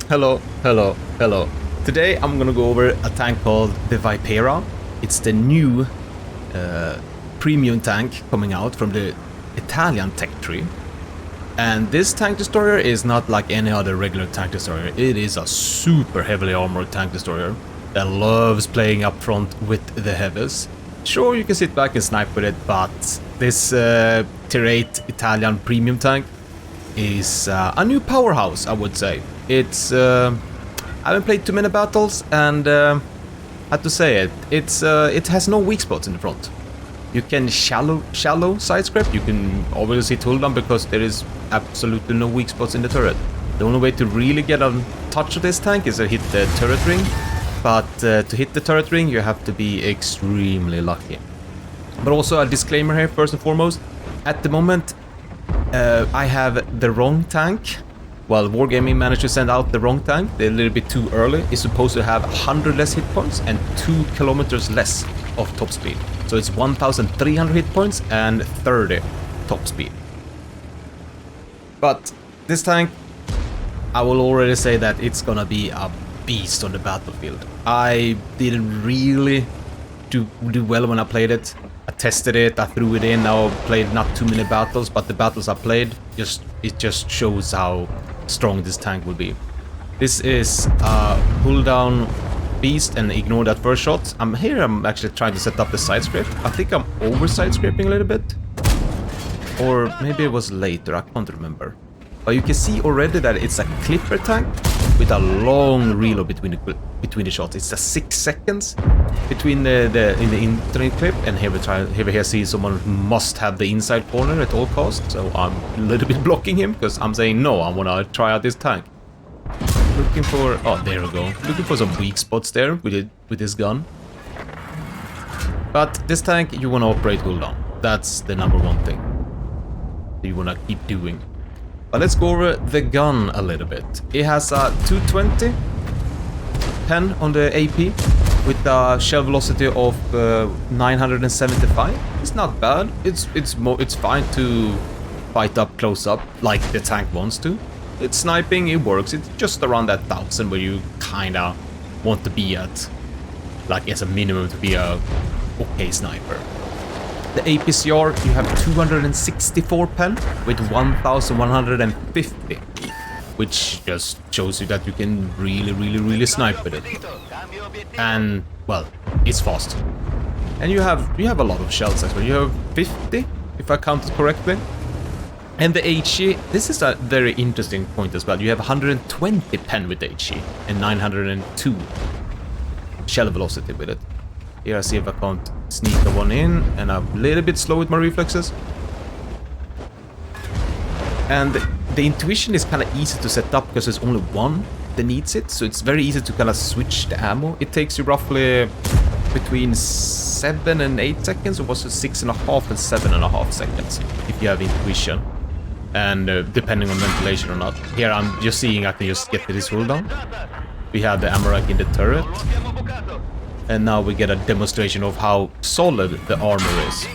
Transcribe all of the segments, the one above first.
Hello, hello, hello. Today I'm gonna go over a tank called the Vipera. It's the new premium tank coming out from the Italian tech tree. And this tank destroyer is not like any other regular tank destroyer. It is a super heavily armored tank destroyer that loves playing up front with the heavies. Sure, you can sit back and snipe with it, but this Tier 8 Italian premium tank is a new powerhouse, I would say. It's I haven't played too many battles, and I have to say it has no weak spots in the front. You can shallow side scrape. You can always hit hull down because there is absolutely no weak spots in the turret. The only way to really get a touch of this tank is to hit the turret ring, but to hit the turret ring you have to be extremely lucky. But also a disclaimer here, first and foremost, at the moment I have the wrong tank. Well, Wargaming managed to send out the wrong tank. They're a little bit too early. It's supposed to have 100 less hit points and 2 kilometers less of top speed. So it's 1,300 hit points and 30 top speed. But this tank, I will already say that it's gonna be a beast on the battlefield. I didn't really do well when I played it. I tested it, I threw it in, I played not too many battles, but the battles I played, it just shows how strong this tank will be. This is a pull down beast and ignore that first shot. I'm actually trying to set up the side scrape. I think I'm over side scraping a little bit. Or maybe it was later, I can't remember. But you can see already that it's a clipper tank with a long reload between the shots. It's a 6 seconds between in the internet clip, and here we see someone must have the inside corner at all costs. So I'm a little bit blocking him because I'm saying no, I wanna try out this tank. Looking for there we go. Looking for some weak spots there with this gun. But this tank you wanna operate hull down. That's the number one thing you wanna keep doing. But let's go over the gun a little bit. It has a 220 pen on the AP with a shell velocity of 975. It's not bad. It's fine to fight up close up like the tank wants to. It's sniping, it works. It's just around that 1,000 where you kinda want to be at, like as a minimum to be a okay sniper. The APCR, you have 264 pen with 1,150, which just shows you that you can really snipe with it. And well, it's fast. And you have a lot of shells as well. You have 50, if I counted correctly. And the HE, this is a very interesting point as well. You have 120 pen with the HE and 902 shell velocity with it. Here I see if I can't sneak the one in, and I'm a little bit slow with my reflexes. And the intuition is kind of easy to set up because there's only one that needs it, so it's very easy to kind of switch the ammo. It takes you roughly between 7 and 8 seconds, or was it 6.5 and 7.5 seconds if you have intuition, and depending on ventilation or not. Here I'm just seeing I can just get this hull down. We have the ammo rack in the turret. And now we get a demonstration of how solid the armor is.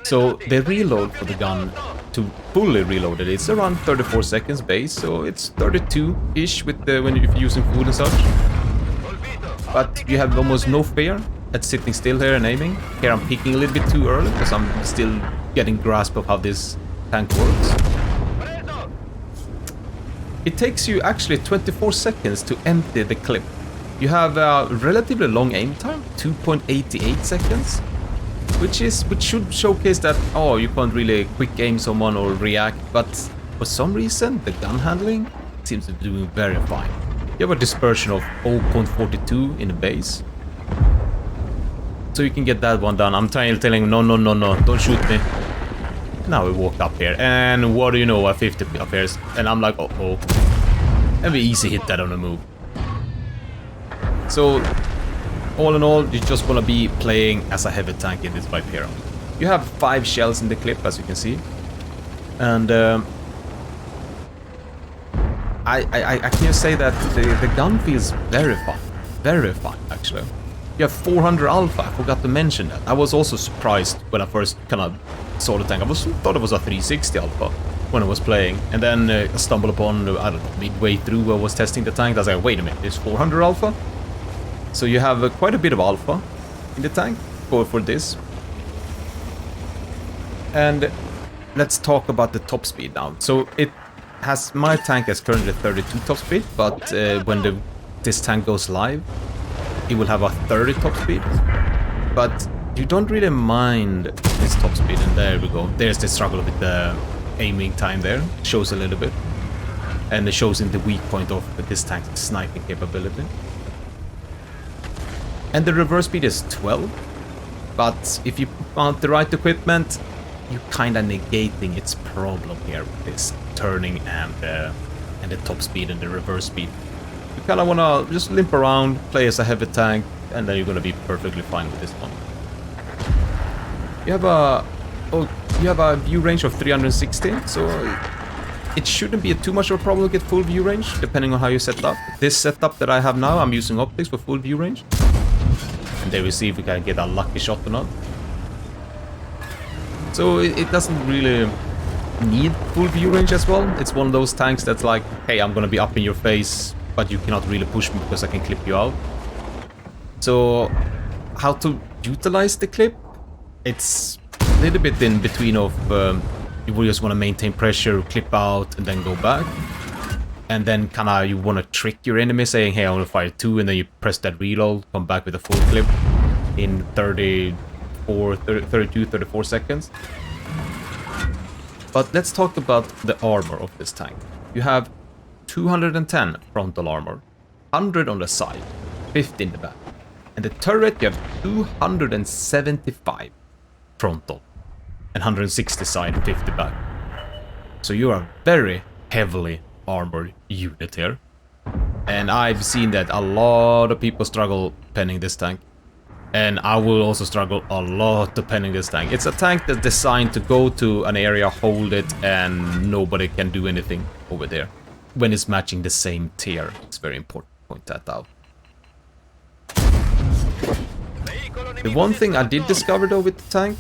So the reload for the gun, to fully reload it, it's around 34 seconds base, so it's 32-ish with when you're using food and such. But you have almost no fear at sitting still here and aiming. Here I'm peeking a little bit too early because I'm still getting grasp of how this tank works. It takes you actually 24 seconds to empty the clip. You have a relatively long aim time, 2.88 seconds, which should showcase that, oh, you can't really quick aim someone or react, but for some reason the gun handling seems to be doing very fine. You have a dispersion of 0.42 in the base, so you can get that one done. I'm telling him, no, don't shoot me. Now we walk up here, and what do you know, a 50 appears, and I'm like, oh, and we easy hit that on the move. So, all in all, you just want to be playing as a heavy tank in this Vipera. You have 5 shells in the clip, as you can see. And I can say that the gun feels very fun, actually. You have 400 alpha, I forgot to mention that. I was also surprised when I first kind of saw the tank. I thought it was a 360 alpha. when I was playing. And then I stumbled upon, I don't know, midway through I was testing the tank. I was like, wait a minute, there's 400 alpha? So you have quite a bit of alpha in the tank for this. And let's talk about the top speed now. So my tank has currently 32 top speed, but when this tank goes live, it will have a 30 top speed. But you don't really mind this top speed, and there we go. There's the struggle with the aiming time there. Shows a little bit. And it shows in the weak point of this tank's sniping capability. And the reverse speed is 12. But if you mount the right equipment, you're kinda negating its problem here with this turning and the top speed and the reverse speed. You kinda wanna just limp around, play as a heavy tank, and then you're gonna be perfectly fine with this one. You have a view range of 360, so it shouldn't be too much of a problem to get full view range, depending on how you set up. This setup that I have now, I'm using optics for full view range. And there we see if we can get a lucky shot or not. So it doesn't really need full view range as well. It's one of those tanks that's like, hey, I'm gonna be up in your face, but you cannot really push me because I can clip you out. So how to utilize the clip? It's a little bit in between of you will just want to maintain pressure, clip out, and then go back. And then kinda you want to trick your enemy saying, hey, I want to fire 2, and then you press that reload, come back with a full clip in 32, 34 seconds. But let's talk about the armor of this tank. You have 210 frontal armor, 100 on the side, 50 in the back. And the turret, you have 275 frontal and 160 side and 50 back. So you are a very heavily armored unit here. And I've seen that a lot of people struggle penning this tank. And I will also struggle a lot to penning this tank. It's a tank that's designed to go to an area, hold it, and nobody can do anything over there. When it's matching the same tier. It's very important to point that out. The one thing I did discover though with the tank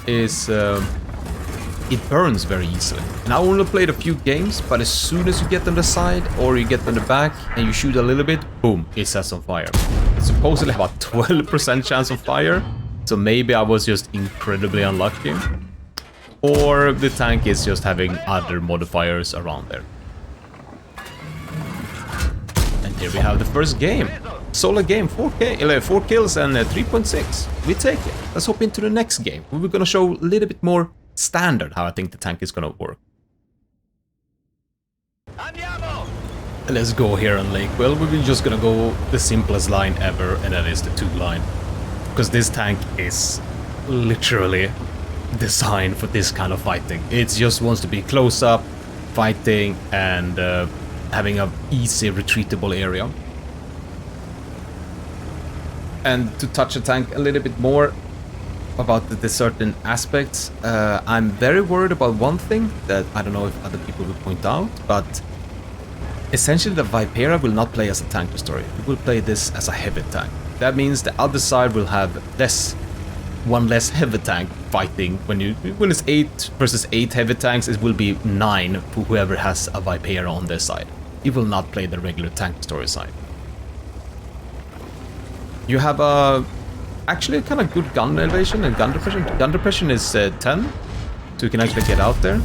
is it burns very easily. And I only played a few games, but as soon as you get on the side or you get on the back and you shoot a little bit, boom, it sets on fire. It supposedly have a 12% chance of fire, so maybe I was just incredibly unlucky. Or the tank is just having other modifiers around there. And here we have the first game. Solo game, 4 kills and 3.6. We take it. Let's hop into the next game. We're gonna show a little bit more standard how I think the tank is gonna work. Let's go here on Lake. Well, we're just gonna go the simplest line ever, and that is the 2 line. Because this tank is literally designed for this kind of fighting. It just wants to be close up, fighting, and having a easy retreatable area. And to touch the tank a little bit more about the certain aspects, I'm very worried about one thing that I don't know if other people will point out, but essentially the Vipera will not play as a tank destroyer. It will play this as a heavy tank. That means the other side will have one less heavy tank fighting. When it's 8 versus 8 heavy tanks, it will be 9 for whoever has a Vipera on their side. It will not play the regular tank destroyer side. You have actually a kind of good gun elevation and gun depression. Gun depression is 10, so you can actually get out there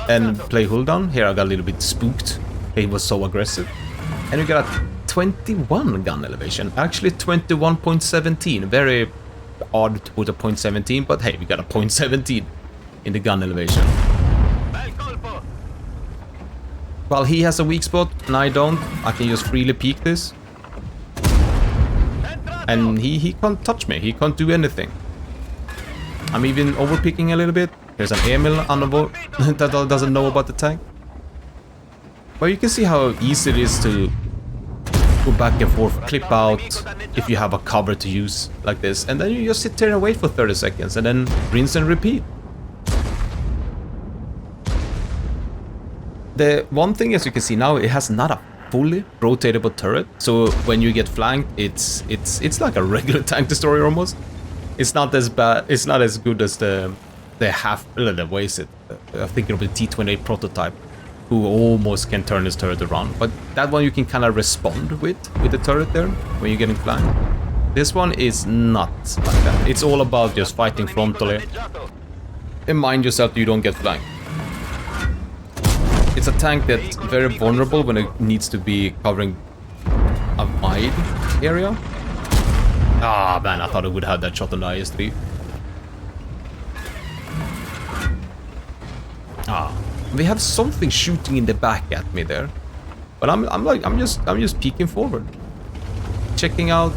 and play hull down. Here I got a little bit spooked. He was so aggressive. And you got a 21 gun elevation. Actually 21.17. Very odd to put a 0.17, but hey, we got a 0.17 in the gun elevation. While he has a weak spot and I don't, I can just freely peek this. And he can't touch me, he can't do anything. I'm even overpicking a little bit. There's an Emil that doesn't know about the tank. But you can see how easy it is to go back and forth, clip out if you have a cover to use like this. And then you just sit there and wait for 30 seconds and then rinse and repeat. The one thing, as you can see now, it has not a fully rotatable turret, so when you get flanked, it's like a regular tank destroyer almost. It's not as bad, it's not as good as the the what is it? I'm thinking of the T-28 prototype, who almost can turn his turret around. But that one you can kind of respond with the turret there when you're getting flanked. This one is not like that. It's all about just fighting frontally. And mind yourself you don't get flanked. It's a tank that's very vulnerable when it needs to be covering a wide area. Ah, man, I thought it would have that shot on the IS-3. Ah, we have something shooting in the back at me there. But I'm just peeking forward. Checking out.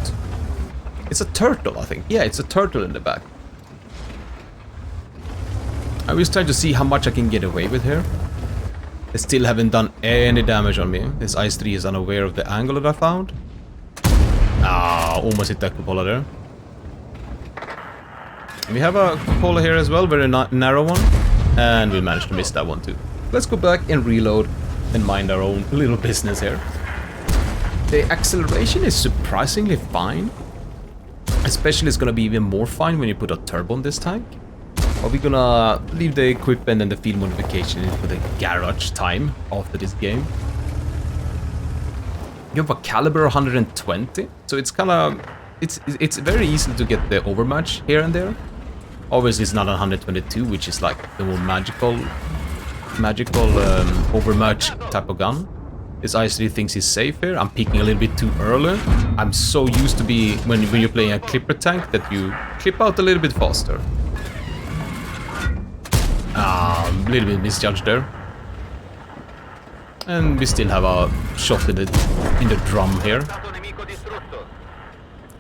It's a turtle, I think. Yeah, it's a turtle in the back. I'm just trying to see how much I can get away with here. They still haven't done any damage on me. This IS-3 is unaware of the angle that I found. Ah, almost hit that cupola there. We have a cupola here as well, very narrow one. And we managed to miss that one too. Let's go back and reload and mind our own little business here. The acceleration is surprisingly fine. Especially it's gonna be even more fine when you put a turbo on this tank. But we're gonna leave the equipment and the field modification for the garage time after this game. You have a caliber 120, so it's kind of it's very easy to get the overmatch here and there. Obviously, it's not 122, which is like the more magical overmatch type of gun. This IS-3 thinks he's safe here. I'm peeking a little bit too early. I'm so used to be when you're playing a clipper tank that you clip out a little bit faster. A little bit misjudged there. And we still have a shot in the drum here.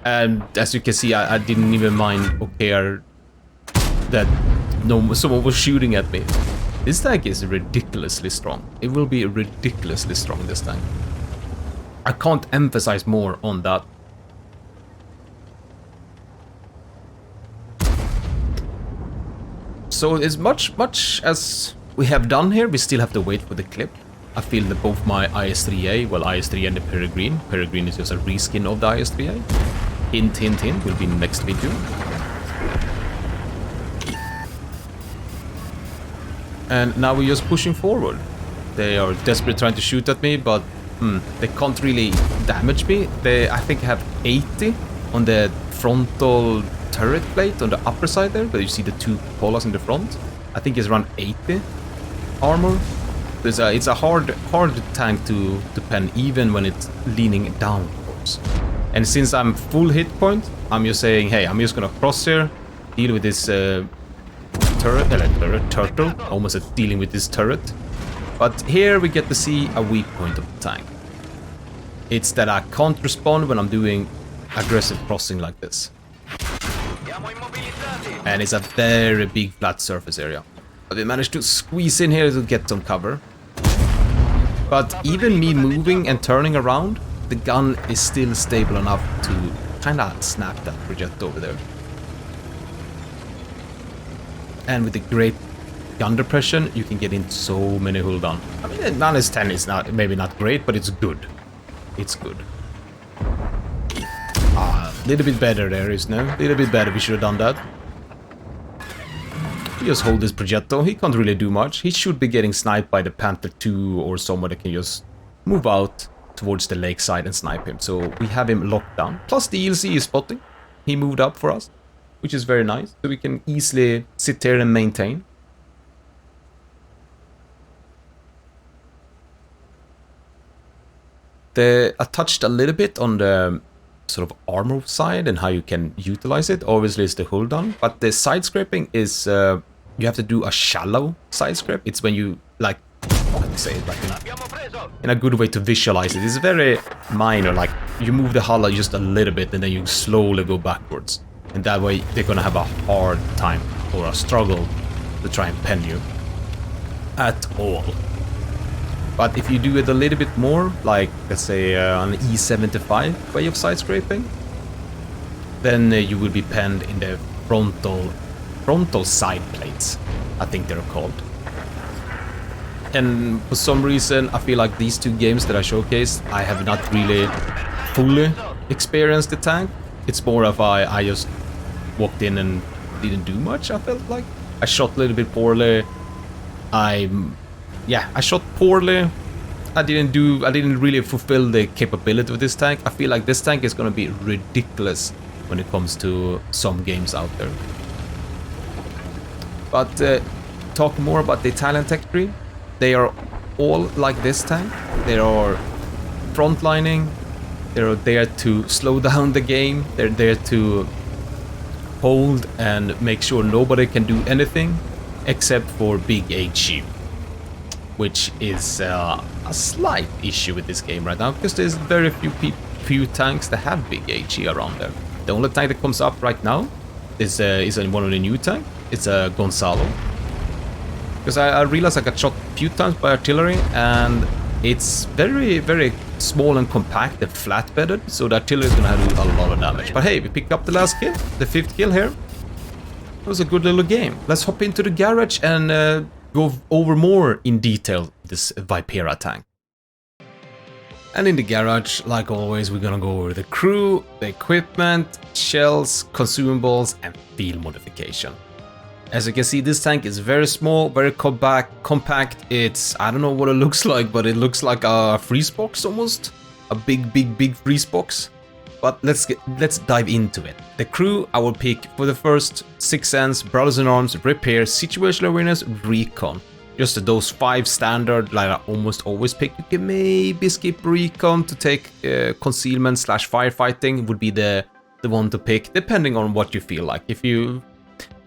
And as you can see, I didn't even mind or care that someone was shooting at me. This tank is ridiculously strong. It will be ridiculously strong, this tank. I can't emphasize more on that. So as much as we have done here, we still have to wait for the clip. I feel that both my IS-3A, well, IS-3 and the Peregrine. Peregrine is just a reskin of the IS-3A. Hint, hint, hint, will be in the next video. And now we're just pushing forward. They are desperately trying to shoot at me, but they can't really damage me. I think I have 80 on the frontal turret plate on the upper side there, but you see the two cupolas in the front. I think it's around 80 armor. It's a hard tank to pen, even when it's leaning downwards. And since I'm full hit point, I'm just saying, hey, I'm just gonna cross here, deal with this turtle, almost dealing with this turret. But here we get to see a weak point of the tank. It's that I can't respond when I'm doing aggressive crossing like this. And it's a very big flat surface area. But we managed to squeeze in here to get some cover. But even me moving and turning around, the gun is still stable enough to kinda snap that projectile over there. And with the great gun depression, you can get in so many hull down. I mean, 9/10 is not maybe not great, but it's good. It's good. A little bit better there, isn't it? A little bit better. We should have done that. We just hold this projectile. He can't really do much. He should be getting sniped by the Panther 2 or someone that can just move out towards the lakeside and snipe him. So we have him locked down. Plus the ELC is spotting. He moved up for us, which is very nice. So we can easily sit there and maintain. I touched a little bit on the sort of armor side and how you can utilize it. Obviously it's the hull down, but the side scraping is you have to do a shallow side scrape. It's when you like, how do you say it, like in a good way to visualize it. It's very minor, like you move the hull just a little bit and then you slowly go backwards. And that way they're gonna have a hard time or a struggle to try and pen you at all. But if you do it a little bit more, like let's say an E75 way of side scraping, then you will be penned in the frontal side plates, I think they're called. And for some reason, I feel like these two games that I showcased, I have not really fully experienced the tank. It's more of I just walked in and didn't do much, I felt like. I shot a little bit poorly. I shot poorly. I didn't really fulfill the capability of this tank. I feel like this tank is gonna be ridiculous when it comes to some games out there. But talk more about the Italian tech tree. They are all like this tank. They are frontlining. They're there to slow down the game. They're there to hold and make sure nobody can do anything except for big HE, which is a slight issue with this game right now because there's very few tanks that have big HE around there. The only tank that comes up right now is one of the new tanks. It's a Gonzalo. Because I realized I got shot a few times by artillery, and it's very, very small and compact and flat-bedded, so the artillery is gonna do a lot of damage. But hey, we picked up the last kill, the 5th kill here. It was a good little game. Let's hop into the garage and go over more in detail this Vipera tank. And in the garage, like always, we're gonna go over the crew, the equipment, shells, consumables, and field modification. As you can see, this tank is very small, very compact. It's, I don't know what it looks like, but it looks like a freeze box almost. A big freeze box. But let's dive into it. The crew, I will pick for the first 6 cents, Brothers in Arms, Repair, Situational Awareness, Recon. Just those 5 standard, like I almost always pick. You can maybe skip Recon to take Concealment / Firefighting would be the one to pick, depending on what you feel like. If you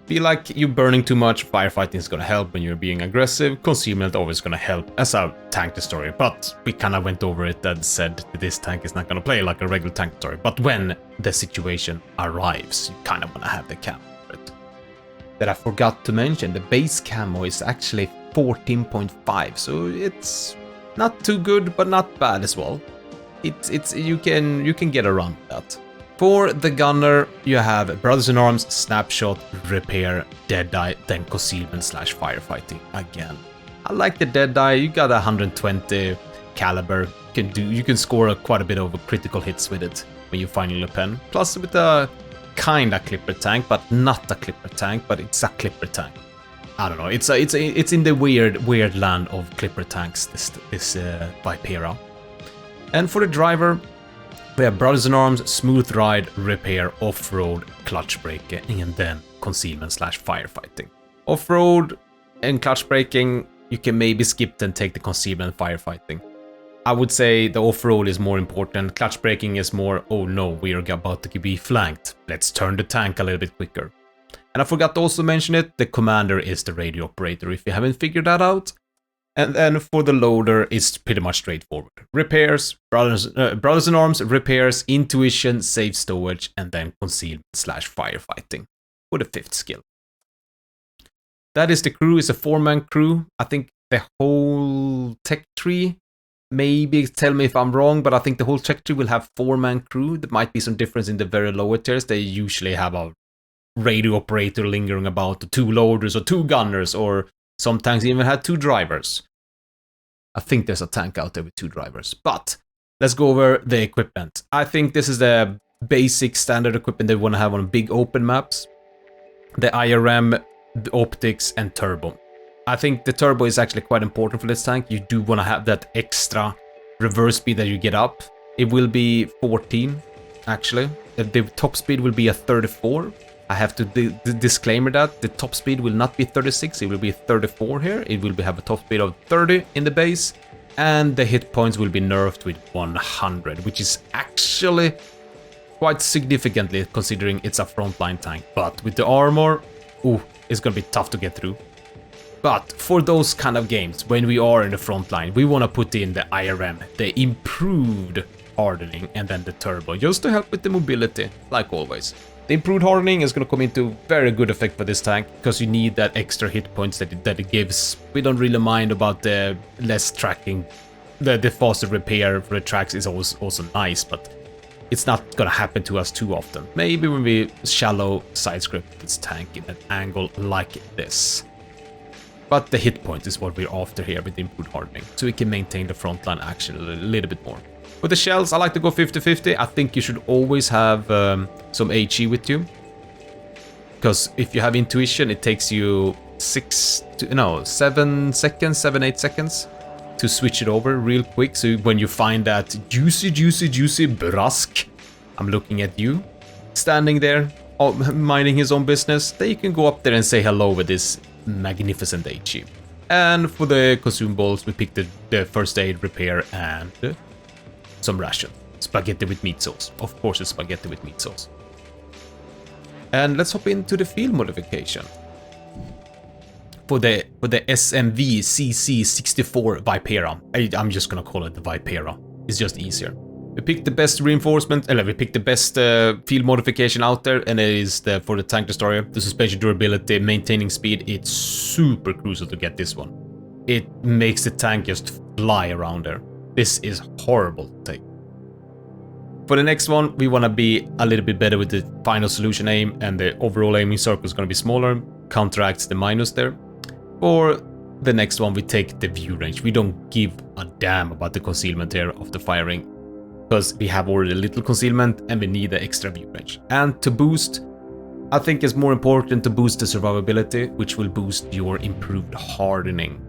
feel like you're burning too much, firefighting is gonna help when you're being aggressive. Concealment always gonna help as a tank destroyer, but we kind of went over it and said that this tank is not gonna play like a regular tank destroyer. But when the situation arrives, you kind of wanna have the camo for it. That I forgot to mention, the base camo is actually 14.5, so it's not too good, but not bad as well. It's you can get around that. For the gunner, you have Brothers in Arms, Snapshot, Repair, Deadeye, then Concealment / Firefighting again. I like the Deadeye. You got 120 caliber. You can score quite a bit of critical hits with it when you finally pen. Plus with a kinda clipper tank, but not a clipper tank, but it's a clipper tank. I don't know. It's in the weird land of clipper tanks. This Vipera. And for the driver, we have Brothers in Arms, Smooth Ride, Repair, Off-Road, Clutch Braking, and then Concealment / Firefighting. Off-Road and Clutch Braking, you can maybe skip and take the Concealment / Firefighting. I would say the Off-Road is more important. Clutch Braking is more, oh no, we are about to be flanked. Let's turn the tank a little bit quicker. And I forgot to also mention it, the Commander is the radio operator, if you haven't figured that out. And then for the loader, it's pretty much straightforward. Repairs, Brothers in Arms, Repairs, Intuition, Safe Stowage, and then Concealment / Firefighting for the 5th skill. That is the crew. It's a 4-man crew. I think the whole tech tree, maybe tell me if I'm wrong, but I think the whole tech tree will have 4-man crew. There might be some difference in the very lower tiers. They usually have a radio operator lingering about, 2 loaders or 2 gunners, or sometimes even had 2 drivers. I think there's a tank out there with 2 drivers. But let's go over the equipment. I think this is the basic standard equipment they want to have on big open maps. The IRM, the optics, and turbo. I think the turbo is actually quite important for this tank. You do want to have that extra reverse speed that you get up. It will be 14, actually. The top speed will be a 34. I have to disclaimer that the top speed will not be 36, it will be 34 here. It will have a top speed of 30 in the base, and the hit points will be nerfed with 100, which is actually quite significantly considering it's a frontline tank. But with the armor, it's gonna be tough to get through. But for those kind of games, when we are in the front line, we want to put in the IRM, the improved hardening, and then the turbo, just to help with the mobility, like always. The improved hardening is going to come into very good effect for this tank, because you need that extra hit points that it gives. We don't really mind about the less tracking. The faster repair for the tracks is also nice, but it's not going to happen to us too often. Maybe when we shallow side script this tank in an angle like this. But the hit point is what we're after here with the improved hardening, so we can maintain the frontline action a little bit more. With the shells, I like to go 50-50. I think you should always have some HE with you. Because if you have intuition, it takes you 7 seconds, 7-8 seconds to switch it over real quick. So when you find that juicy Brusk, I'm looking at you, standing there, minding his own business, then you can go up there and say hello with this magnificent HE. And for the consumables, we picked the first aid, repair, and some ration. Spaghetti with meat sauce. Of course it's spaghetti with meat sauce. And let's hop into the field modification. For the SMV CC64 Vipera. I'm just gonna call it the Vipera. It's just easier. We picked the best reinforcement, we picked the best field modification out there, and it is for the tank destroyer. The suspension durability, maintaining speed, it's super crucial to get this one. It makes the tank just fly around there. This is horrible to take. For the next one, we want to be a little bit better with the final solution aim, and the overall aiming circle is going to be smaller, counteracts the minus there. For the next one, we take the view range. We don't give a damn about the concealment here of the firing, because we have already a little concealment and we need the extra view range. And to boost, I think it's more important to boost the survivability, which will boost your improved hardening,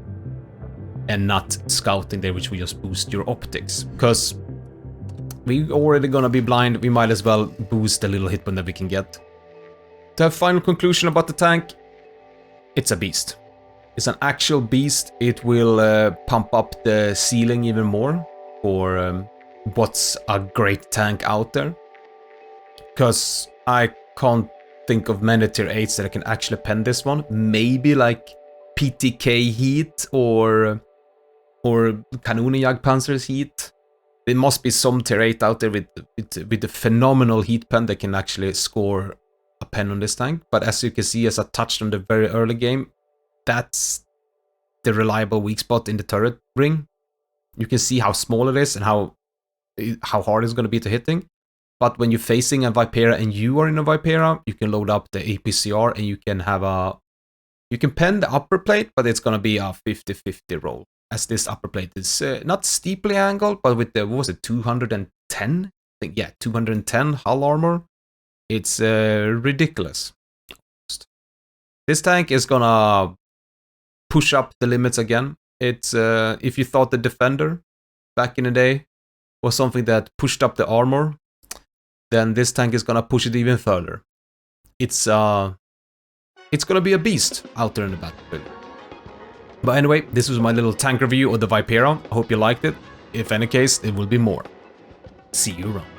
and not scouting there, which will just boost your optics. Because we're already gonna be blind, we might as well boost the little hit point that we can get. To have final conclusion about the tank, it's a beast. It's an actual beast. It will pump up the ceiling even more for what's a great tank out there. Because I can't think of many tier 8s that can actually pen this one. Maybe like PTK Heat or Kanonenjagdpanzer's Heat. There must be some tier 8 out there with a phenomenal heat pen that can actually score a pen on this tank. But as you can see, as I touched on the very early game, that's the reliable weak spot in the turret ring. You can see how small it is and how hard it's going to be to hitting. But when you're facing a Vipera and you are in a Vipera, you can load up the APCR and you can have you can pen the upper plate, but it's going to be a 50-50 roll. As this upper plate is not steeply angled, but with the, what was it, 210? I think, yeah, 210 hull armor. It's ridiculous. This tank is gonna push up the limits again. It's if you thought the Defender back in the day was something that pushed up the armor, then this tank is gonna push it even further. It's gonna be a beast out there in the battlefield. But anyway, this was my little tank review of the Vipera. I hope you liked it. If any case, it will be more. See you around.